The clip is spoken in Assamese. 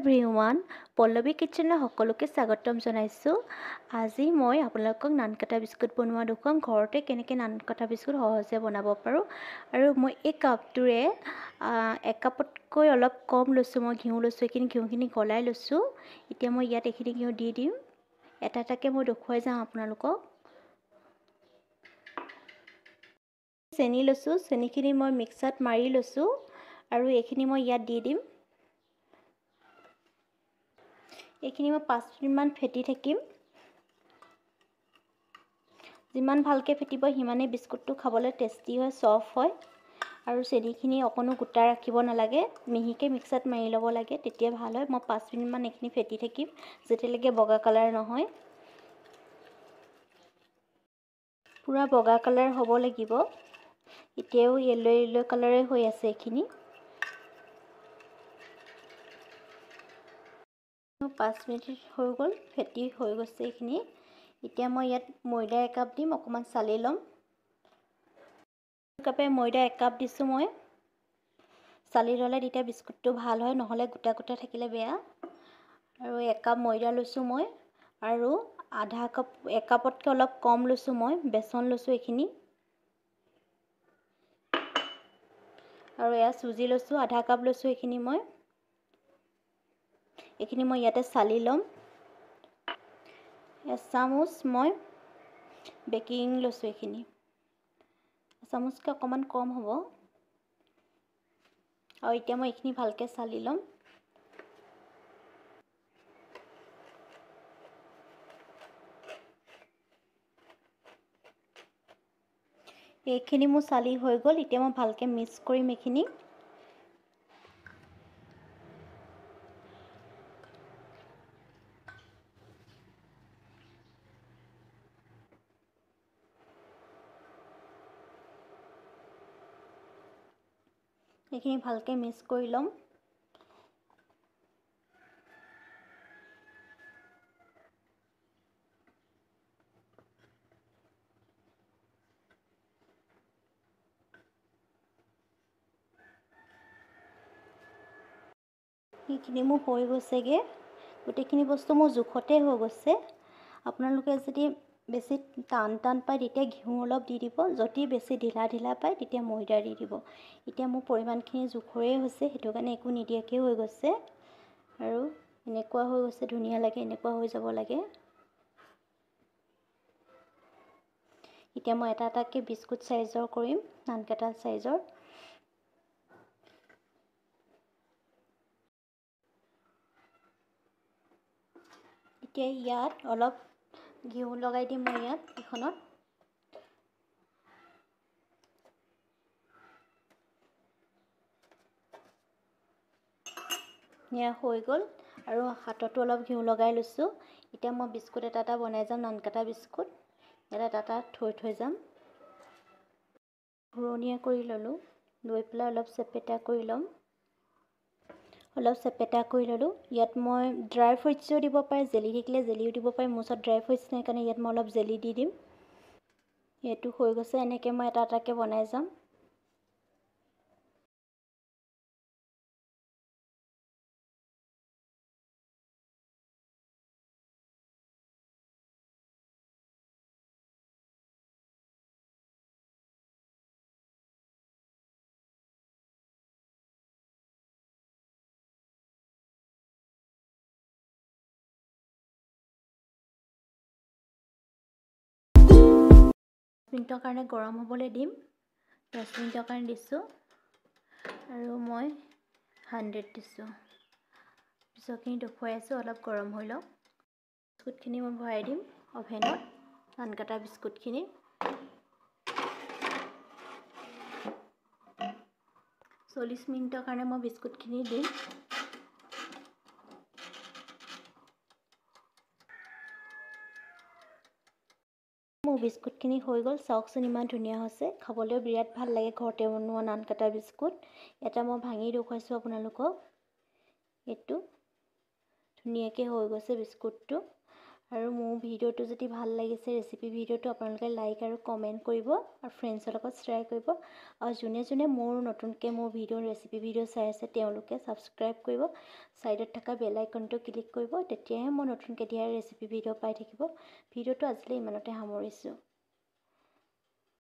এভৰিৱান পল্লৱী কিটচেনৰ সকলোকে স্বাগতম জনাইছোঁ। আজি মই আপোনালোকক নান কাটা বিস্কুট বনোৱা দেখুৱাম। ঘৰতে কেনেকৈ নান কাটা বিস্কুট সহজে বনাব পাৰোঁ। আৰু মই এই কাপটোৰে এক কাপতকৈ অলপ কম লৈছোঁ। মই ঘিউ লৈছোঁ, এইখিনি ঘিউখিনি গলাই লৈছোঁ। এতিয়া মই ইয়াত এইখিনি ঘিউ দি দিম। এটা এটাকৈ মই দেখুৱাই যাম আপোনালোকক। চেনি লৈছোঁ, চেনিখিনি মই মিক্সাৰত মাৰি লৈছোঁ আৰু এইখিনি মই ইয়াত দি দিম। এইখিনি মই 5 মিনিটমান ফেটি থাকিম। যিমান ভালকৈ ফেটিব সিমানেই বিস্কুটটো খাবলৈ টেষ্টি হয়, ছফ্ট হয়। আৰু চেনিখিনি অকণো গোটা ৰাখিব নালাগে, মিহিকৈ মিক্সাৰত মাৰি ল'ব লাগে, তেতিয়া ভাল হয়। মই 5 মিনিটমান এইখিনি ফেটি থাকিম যেতিয়ালৈকে বগা কালাৰ নহয়। পূৰা বগা কালাৰ হ'ব লাগিব। এতিয়াও য়েল্ল' কালাৰে হৈ আছে এইখিনি। 5 মিনিট হৈ গ'ল, ফেটি হৈ গৈছে এইখিনি। এতিয়া মই ইয়াত ময়দা একাপ দিম, অকণমান চালি ল'ম। কাপে ময়দা একাপ দিছোঁ মই। চালি ল'লে তেতিয়া বিস্কুটটো ভাল হয়, নহ'লে গোটা গোটা থাকিলে বেয়া। আৰু একাপ ময়দা লৈছোঁ মই, আৰু এক কাপতকৈ অলপ কম লৈছোঁ মই বেচন লৈছোঁ এইখিনি। আৰু এয়া চুজি লৈছোঁ, আধা কাপ লৈছোঁ এইখিনি মই। এইখিনি মই ইয়াতে চালি ল'ম। এচামুচ মই বেকিং লৈছোঁ, এইখিনি এচামুচকৈ অকণমান কম হ'ব। আৰু এতিয়া মই এইখিনি ভালকৈ চালি ল'ম। এইখিনি মোৰ চালি হৈ গ'ল। এতিয়া মই ভালকৈ মিক্স কৰিম এইখিনি। এইখিনি ভালকৈ মিক্স কৰি ল'ম। এইখিনি মোৰ হৈ গৈছেগৈ। গোটেইখিনি বস্তু মোৰ জোখতে হৈ গৈছে। আপোনালোকে যদি বেছি টান পায় তেতিয়া ঘিউ অলপ দি দিব, যদি বেছি ঢিলা পায় তেতিয়া ময়দা দি দিব। এতিয়া মোৰ পৰিমাণখিনি জোখৰেই হৈছে, সেইটো কাৰণে একো নিদিয়াকৈ হৈ গৈছে। আৰু এনেকুৱা হৈ গৈছে, ধুনীয়া লাগে, এনেকুৱা হৈ যাব লাগে। এতিয়া মই এটা এটাকৈ বিস্কুট চাইজৰ কৰিম, নান কাটা চাইজৰ। এতিয়া ইয়াত অলপ ঘিউ লগাই দিম মই ইয়াত এখনত। এয়া হৈ গ'ল, আৰু হাততো অলপ ঘিউ লগাই লৈছোঁ। এতিয়া মই বিস্কুট এটা এটা বনাই যাম, নান কাটা বিস্কুট। ইয়াত এটা এটা থৈ যাম। ঘূৰণীয়া কৰি ল'লোঁ, লৈ পেলাই অলপ চেপেটা কৰি ল'ম। অলপ চেপেটা কৰি ল'লোঁ। ইয়াত মই ড্ৰাই ফ্ৰুইটছো দিব পাৰে, জেলি থাকিলে জেলিও দিব পাৰে। মোৰ ওচৰত ড্ৰাই ফ্ৰুইটছ নাই কাৰণে ইয়াত মই অলপ জেলি দি দিম। এইটো হৈ গৈছে, এনেকৈ মই এটা এটাকৈ বনাই যাম। মিনিটৰ কাৰণে গৰম হ'বলৈ দিম। 10 মিনিটৰ কাৰণে দিছোঁ, আৰু মই 100 দিছোঁ। পিছৰখিনি দেখুৱাই আছোঁ, অলপ গৰম হৈ লওক। বিস্কুটখিনি মই ভৰাই দিম অভেনত, নান কাটা বিস্কুটখিনি। 40 মিনিটৰ কাৰণে মই বিস্কুটখিনি দিম। মোৰ বিস্কুটখিনি হৈ গ'ল, চাওকচোন ইমান ধুনীয়া হৈছে। খাবলৈও বিৰাট ভাল লাগে, ঘৰতে বনোৱা নান কাটা বিস্কুট। এটা মই ভাঙি দেখুৱাইছোঁ আপোনালোকক। এইটো ধুনীয়াকৈ হৈ গৈছে বিস্কুটটো। আৰু মোৰ ভিডিঅ'টো যদি ভাল লাগিছে ৰেচিপি ভিডিঅ'টো আপোনালোকে লাইক আৰু কমেণ্ট কৰিব আৰু ফ্ৰেণ্ডছৰ লগত শ্বেয়াৰ কৰিব আৰু যোনে যোনে মোৰ নতুনকৈ মোৰ ৰেচিপি ভিডিঅ' চাই আছে তেওঁলোকে ছাবস্ক্ৰাইব কৰিব ছাইডত থকা বেল আইকনটো ক্লিক কৰিব তেতিয়াহে মই নতুনকৈ দিয়া ৰেচিপি ভিডিঅ' পাই থাকিব ভিডিঅ'টো আজিলৈ ইমানতে সামৰিছোঁ